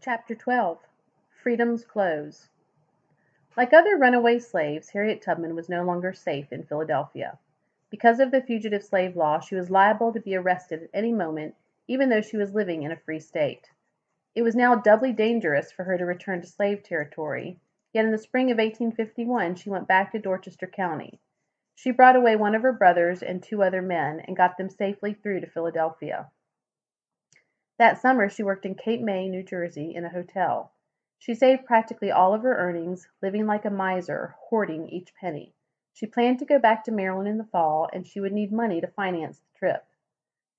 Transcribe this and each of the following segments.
Chapter 12. Freedom's Close. Like other runaway slaves, Harriet Tubman was no longer safe in Philadelphia. Because of the fugitive slave law, she was liable to be arrested at any moment, even though she was living in a free state. It was now doubly dangerous for her to return to slave territory, yet in the spring of 1851 she went back to Dorchester County. She brought away one of her brothers and two other men, and got them safely through to Philadelphia. That summer she worked in Cape May, New Jersey, in a hotel. She saved practically all of her earnings, living like a miser, hoarding each penny. She planned to go back to Maryland in the fall, and she would need money to finance the trip.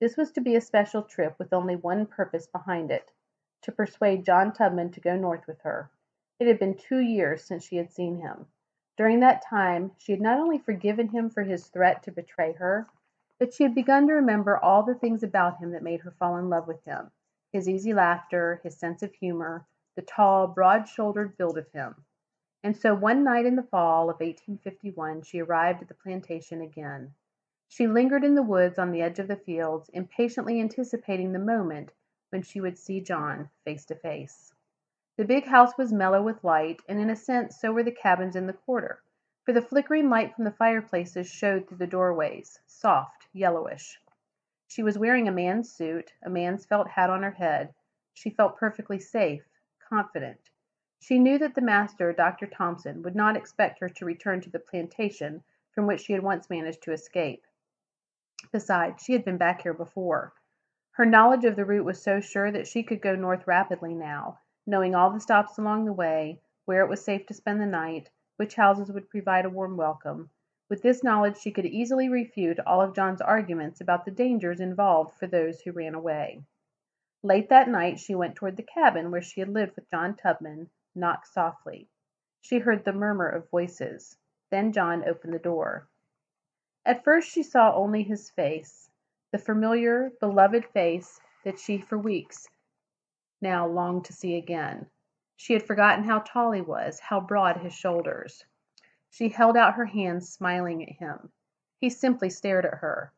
This was to be a special trip with only one purpose behind it: to persuade John Tubman to go north with her. It had been 2 years since she had seen him. During that time she had not only forgiven him for his threat to betray her, but she had begun to remember all the things about him that made her fall in love with him: his easy laughter, his sense of humor, the tall, broad-shouldered build of him. And so one night in the fall of 1851 she arrived at the plantation again. She lingered in the woods on the edge of the fields, impatiently anticipating the moment when she would see John face to face. The big house was mellow with light, and in a sense so were the cabins in the quarter, for the flickering light from the fireplaces showed through the doorways, soft, yellowish. She was wearing a man's suit, a man's felt hat on her head. She felt perfectly safe, confident. She knew that the master, Dr. Thompson, would not expect her to return to the plantation from which she had once managed to escape. Besides, she had been back here before. Her knowledge of the route was so sure that she could go north rapidly now, knowing all the stops along the way, where it was safe to spend the night, which houses would provide a warm welcome. With this knowledge she could easily refute all of John's arguments about the dangers involved for those who ran away. Late that night she went toward the cabin where she had lived with John Tubman, knocked softly. She heard the murmur of voices. Then John opened the door. At first she saw only his face, the familiar, beloved face that she for weeks now longed to see again. She had forgotten how tall he was, how broad his shoulders. She held out her hands, smiling at him. He simply stared at her.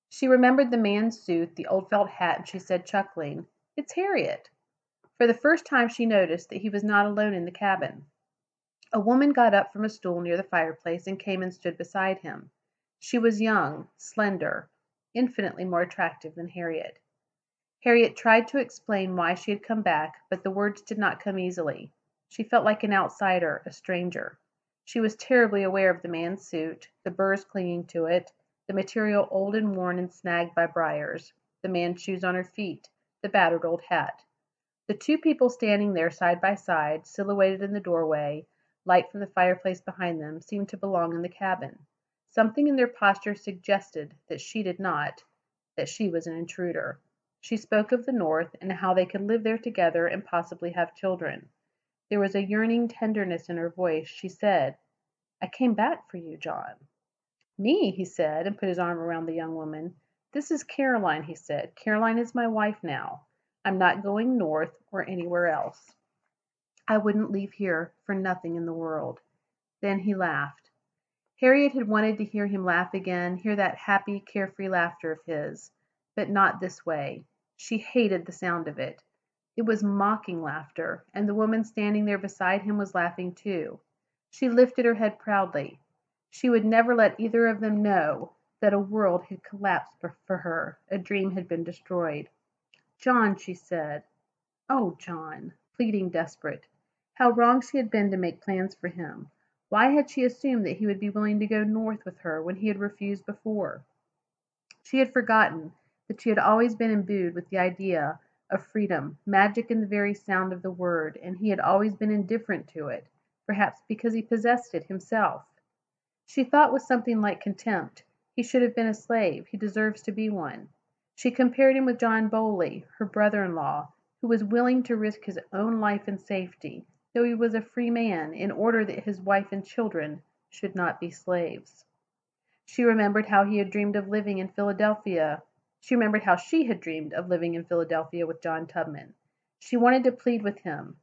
She remembered the man's suit, the old felt hat, and she said, chuckling, "It's Harriet." For the first time she noticed that he was not alone in the cabin. A woman got up from a stool near the fireplace and came and stood beside him. She was young, slender, infinitely more attractive than Harriet. Harriet tried to explain why she had come back, but the words did not come easily. She felt like an outsider, a stranger. She was terribly aware of the man's suit, the burrs clinging to it, the material old and worn and snagged by briars, the man's shoes on her feet, the battered old hat. The two people standing there side by side, silhouetted in the doorway, light from the fireplace behind them, seemed to belong in the cabin. Something in their posture suggested that she did not, that she was an intruder. She spoke of the North and how they could live there together and possibly have children. There was a yearning tenderness in her voice. She said, "I came back for you, John." "Me?" he said, and put his arm around the young woman. "This is Caroline," he said. "Caroline is my wife now. I'm not going north or anywhere else. I wouldn't leave here for nothing in the world." Then he laughed. Harriet had wanted to hear him laugh again, hear that happy, carefree laughter of his, but not this way. She hated the sound of it. It was mocking laughter, and the woman standing there beside him was laughing too. She lifted her head proudly. She would never let either of them know that a world had collapsed for her, a dream had been destroyed. "John," she said. Oh, John! Pleading, desperate. How wrong she had been to make plans for him. Why had she assumed that he would be willing to go north with her when he had refused before? She had forgotten that she had always been imbued with the idea of freedom, magic in the very sound of the word, and he had always been indifferent to it, perhaps because he possessed it himself. She thought with something like contempt, he should have been a slave, he deserves to be one. She compared him with John Bowley, her brother-in-law, who was willing to risk his own life and safety, though he was a free man, in order that his wife and children should not be slaves. She remembered how he had dreamed of living in Philadelphia. She remembered how she had dreamed of living in Philadelphia with John Tubman. She wanted to plead with him.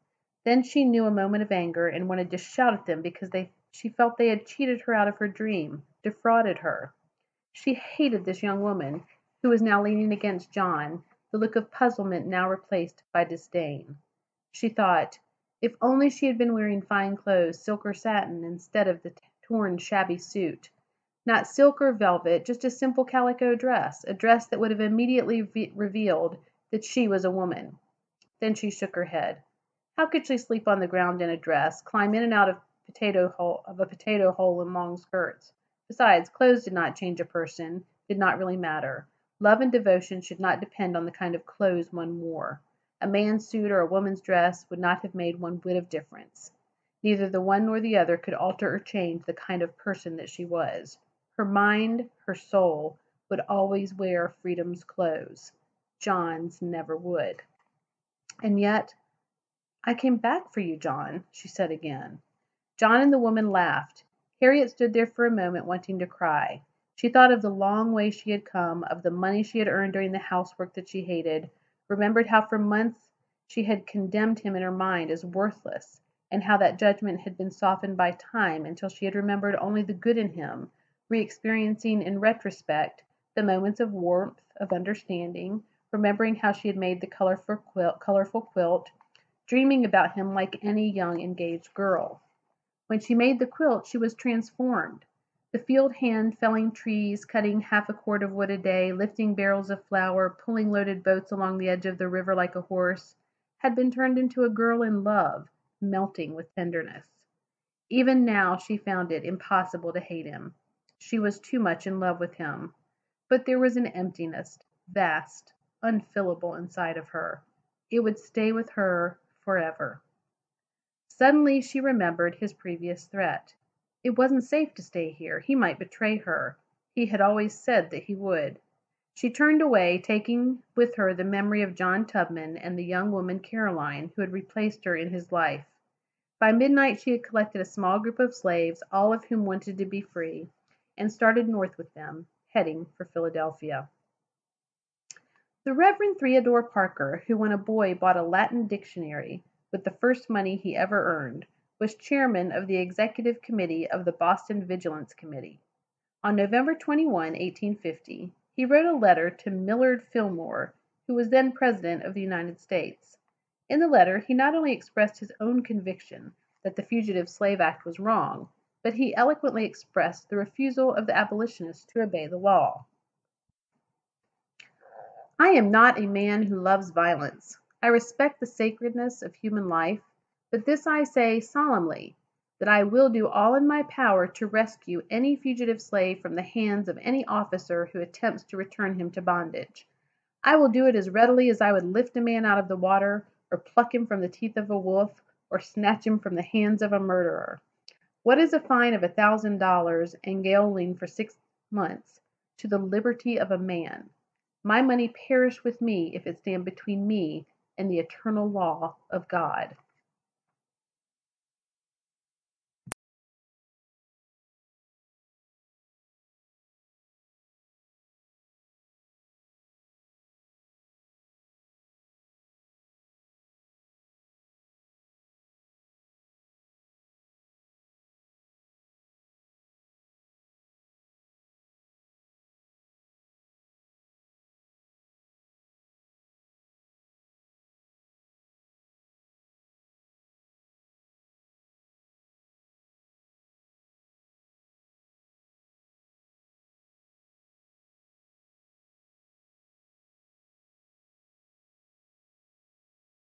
Then she knew a moment of anger and wanted to shout at them because she felt they had cheated her out of her dream, defrauded her. She hated this young woman, who was now leaning against John, the look of puzzlement now replaced by disdain. She thought, if only she had been wearing fine clothes, silk or satin, instead of the torn, shabby suit. Not silk or velvet, just a simple calico dress, a dress that would have immediately revealed that she was a woman. Then she shook her head. How could she sleep on the ground in a dress, climb in and out of a potato hole in long skirts? Besides, clothes did not change a person, did not really matter. Love and devotion should not depend on the kind of clothes one wore. A man's suit or a woman's dress would not have made one whit of difference. Neither the one nor the other could alter or change the kind of person that she was. Her mind, her soul, would always wear freedom's clothes. John's never would. And yet, I came back for you, John, she said again. John and the woman laughed. Harriet stood there for a moment wanting to cry. She thought of the long way she had come, of the money she had earned doing the housework that she hated, remembered how for months she had condemned him in her mind as worthless, and how that judgment had been softened by time until she had remembered only the good in him, re-experiencing in retrospect the moments of warmth, of understanding, remembering how she had made the colorful quilt, dreaming about him like any young engaged girl. When she made the quilt she was transformed. The field hand felling trees, cutting half a cord of wood a day, lifting barrels of flour, pulling loaded boats along the edge of the river like a horse, had been turned into a girl in love, melting with tenderness. Even now she found it impossible to hate him. She was too much in love with him. But there was an emptiness, vast, unfillable inside of her. It would stay with her forever. Suddenly she remembered his previous threat. It wasn't safe to stay here. He might betray her. He had always said that he would. She turned away, taking with her the memory of John Tubman and the young woman Caroline who had replaced her in his life. By midnight she had collected a small group of slaves, all of whom wanted to be free, and started north with them, heading for Philadelphia. The Reverend Theodore Parker, who when a boy bought a Latin dictionary with the first money he ever earned, was chairman of the executive committee of the Boston Vigilance Committee. On November 21, 1850, he wrote a letter to Millard Fillmore, who was then President of the United States. In the letter he not only expressed his own conviction that the Fugitive Slave Act was wrong, but he eloquently expressed the refusal of the abolitionists to obey the law. I am not a man who loves violence. I respect the sacredness of human life, but this I say solemnly, that I will do all in my power to rescue any fugitive slave from the hands of any officer who attempts to return him to bondage. I will do it as readily as I would lift a man out of the water, or pluck him from the teeth of a wolf, or snatch him from the hands of a murderer. What is a fine of $1,000 and gaoling for 6 months to the liberty of a man? My money perish with me if it stand between me and the eternal law of God.